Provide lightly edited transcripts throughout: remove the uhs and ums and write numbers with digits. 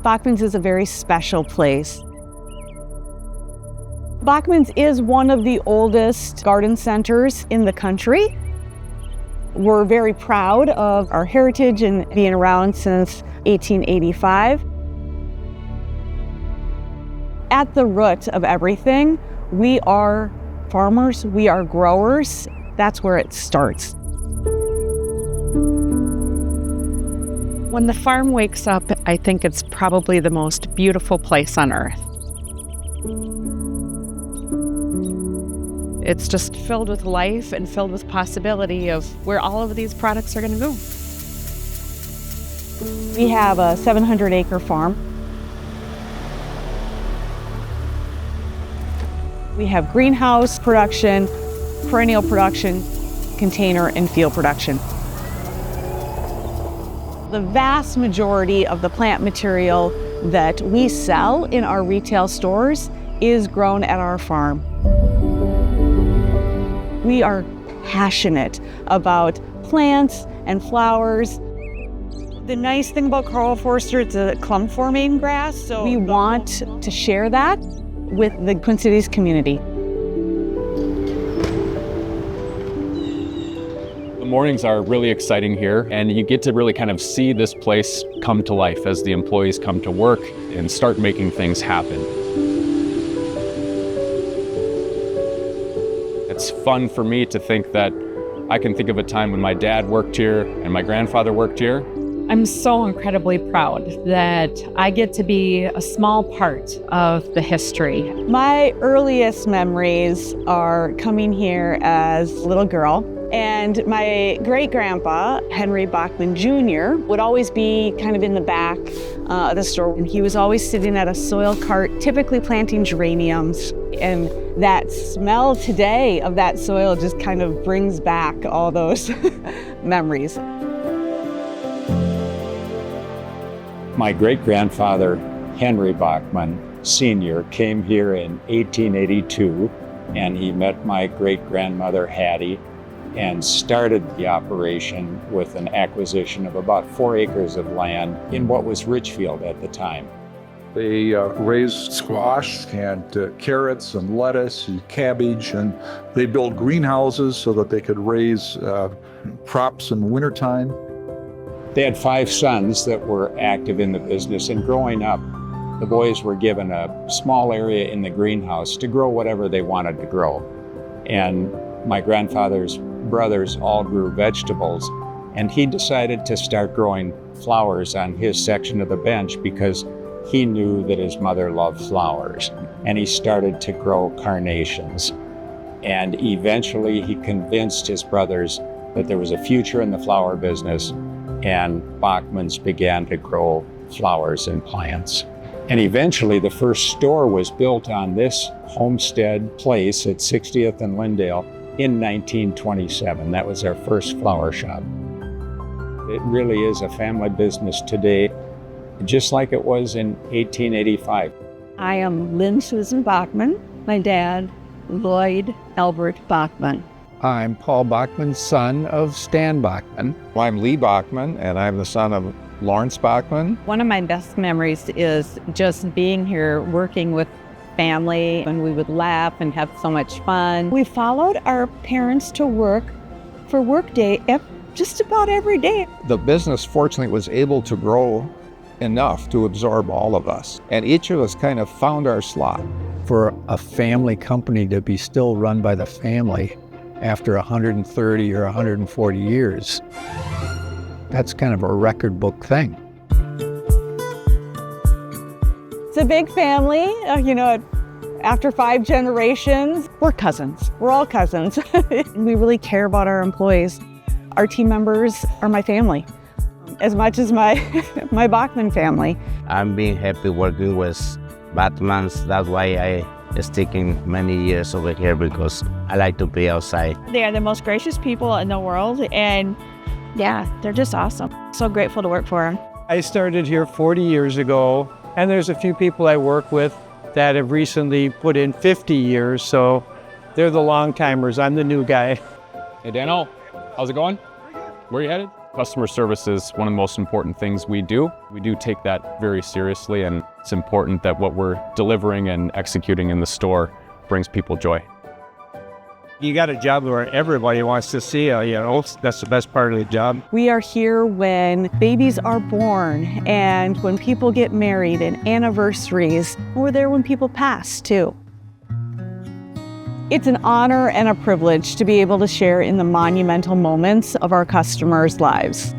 Bachman's is a very special place. Bachman's is one of the oldest garden centers in the country. We're very proud of our heritage and being around since 1885. At the root of everything, we are farmers, we are growers. That's where it starts. When the farm wakes up, I think it's probably the most beautiful place on earth. It's just filled with life and filled with possibility of where all of these products are going to go. We have a 700-acre farm. We have greenhouse production, perennial production, container, and field production. The vast majority of the plant material that we sell in our retail stores is grown at our farm. We are passionate about plants and flowers. The nice thing about Karl Forster, it's a clump-forming grass, so we want to share that with the Twin Cities community. The mornings are really exciting here, and you get to really kind of see this place come to life as the employees come to work and start making things happen. It's fun for me to think that I can think of a time when my dad worked here and my grandfather worked here. I'm so incredibly proud that I get to be a small part of the history. My earliest memories are coming here as a little girl. And my great-grandpa, Henry Bachman Jr., would always be kind of in the back of the store. And he was always sitting at a soil cart, typically planting geraniums. And that smell today of that soil just kind of brings back all those memories. My great-grandfather, Henry Bachman Sr., came here in 1882, and he met my great-grandmother, Hattie, and started the operation with an acquisition of about 4 acres of land in what was Richfield at the time. They raised squash and carrots and lettuce and cabbage, and they built greenhouses so that they could raise crops in the wintertime. They had 5 sons that were active in the business, and growing up, the boys were given a small area in the greenhouse to grow whatever they wanted to grow. And my grandfather's brothers all grew vegetables, and he decided to start growing flowers on his section of the bench because he knew that his mother loved flowers. And he started to grow carnations. And eventually he convinced his brothers that there was a future in the flower business, and Bachman's began to grow flowers and plants. And eventually the first store was built on this homestead place at 60th and Lyndale in 1927. That was our first flower shop. It really is a family business today, just like it was in 1885. I am Lynn Susan Bachman, my dad, Lloyd Albert Bachman. I'm Paul Bachman, son of Stan Bachman. I'm Lee Bachman, and I'm the son of Lawrence Bachman. One of my best memories is just being here, working with family, and we would laugh and have so much fun. We followed our parents to work for workday just about every day. The business, fortunately, was able to grow enough to absorb all of us, and each of us kind of found our slot. For a family company to be still run by the family after 130 or 140 years, that's kind of a record book thing. It's a big family, after 5 generations, we're cousins. We're all cousins. We really care about our employees. Our team members are my family, as much as my Bachman family. I'm being happy working with Bachmans. That's why I sticking many years over here, because I like to be outside. They are the most gracious people in the world, and yeah, they're just awesome. So grateful to work for them. I started here 40 years ago, and there's a few people I work with that have recently put in 50 years, so they're the long timers. I'm the new guy. Hey, Dano, how's it going? Where are you headed? Customer service is one of the most important things we do. We do take that very seriously, and it's important that what we're delivering and executing in the store brings people joy. You got a job where everybody wants to see you, that's the best part of the job. We are here when babies are born and when people get married and anniversaries. We're there when people pass too. It's an honor and a privilege to be able to share in the monumental moments of our customers' lives.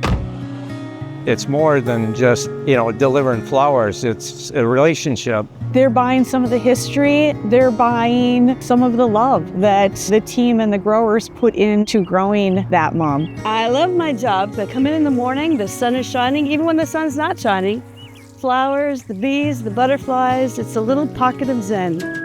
It's more than just, delivering flowers. It's a relationship. They're buying some of the history, they're buying some of the love that the team and the growers put into growing that mom. I love my job. I come in the morning, the sun is shining, even when the sun's not shining. Flowers, the bees, the butterflies, it's a little pocket of zen.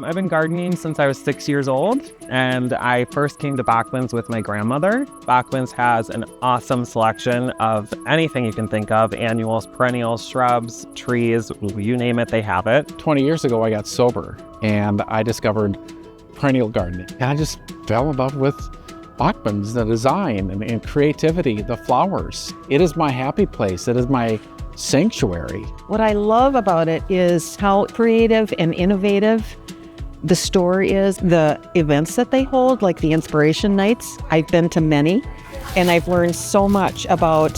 I've been gardening since I was 6 years old, and I first came to Bachman's with my grandmother. Bachman's has an awesome selection of anything you can think of, annuals, perennials, shrubs, trees, you name it, they have it. 20 years ago, I got sober, and I discovered perennial gardening. And I just fell in love with Bachman's, the design and creativity, the flowers. It is my happy place. It is my sanctuary. What I love about it is how creative and innovative the store is, the events that they hold, like the inspiration nights. I've been to many, and I've learned so much about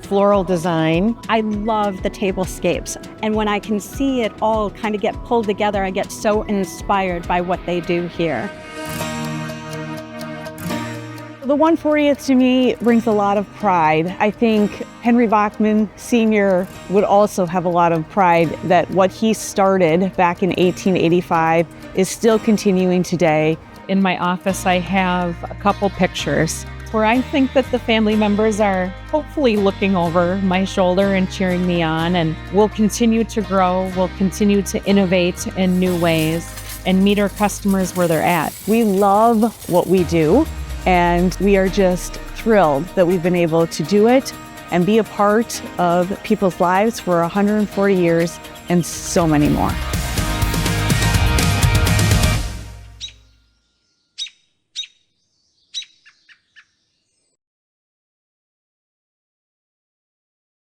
floral design. I love the tablescapes, and when I can see it all kind of get pulled together, I get so inspired by what they do here. The 140th to me brings a lot of pride. I think Henry Bachman Sr. would also have a lot of pride that what he started back in 1885 is still continuing today. In my office, I have a couple pictures where I think that the family members are hopefully looking over my shoulder and cheering me on, and we'll continue to grow, we'll continue to innovate in new ways and meet our customers where they're at. We love what we do, and we are just thrilled that we've been able to do it and be a part of people's lives for 140 years and so many more.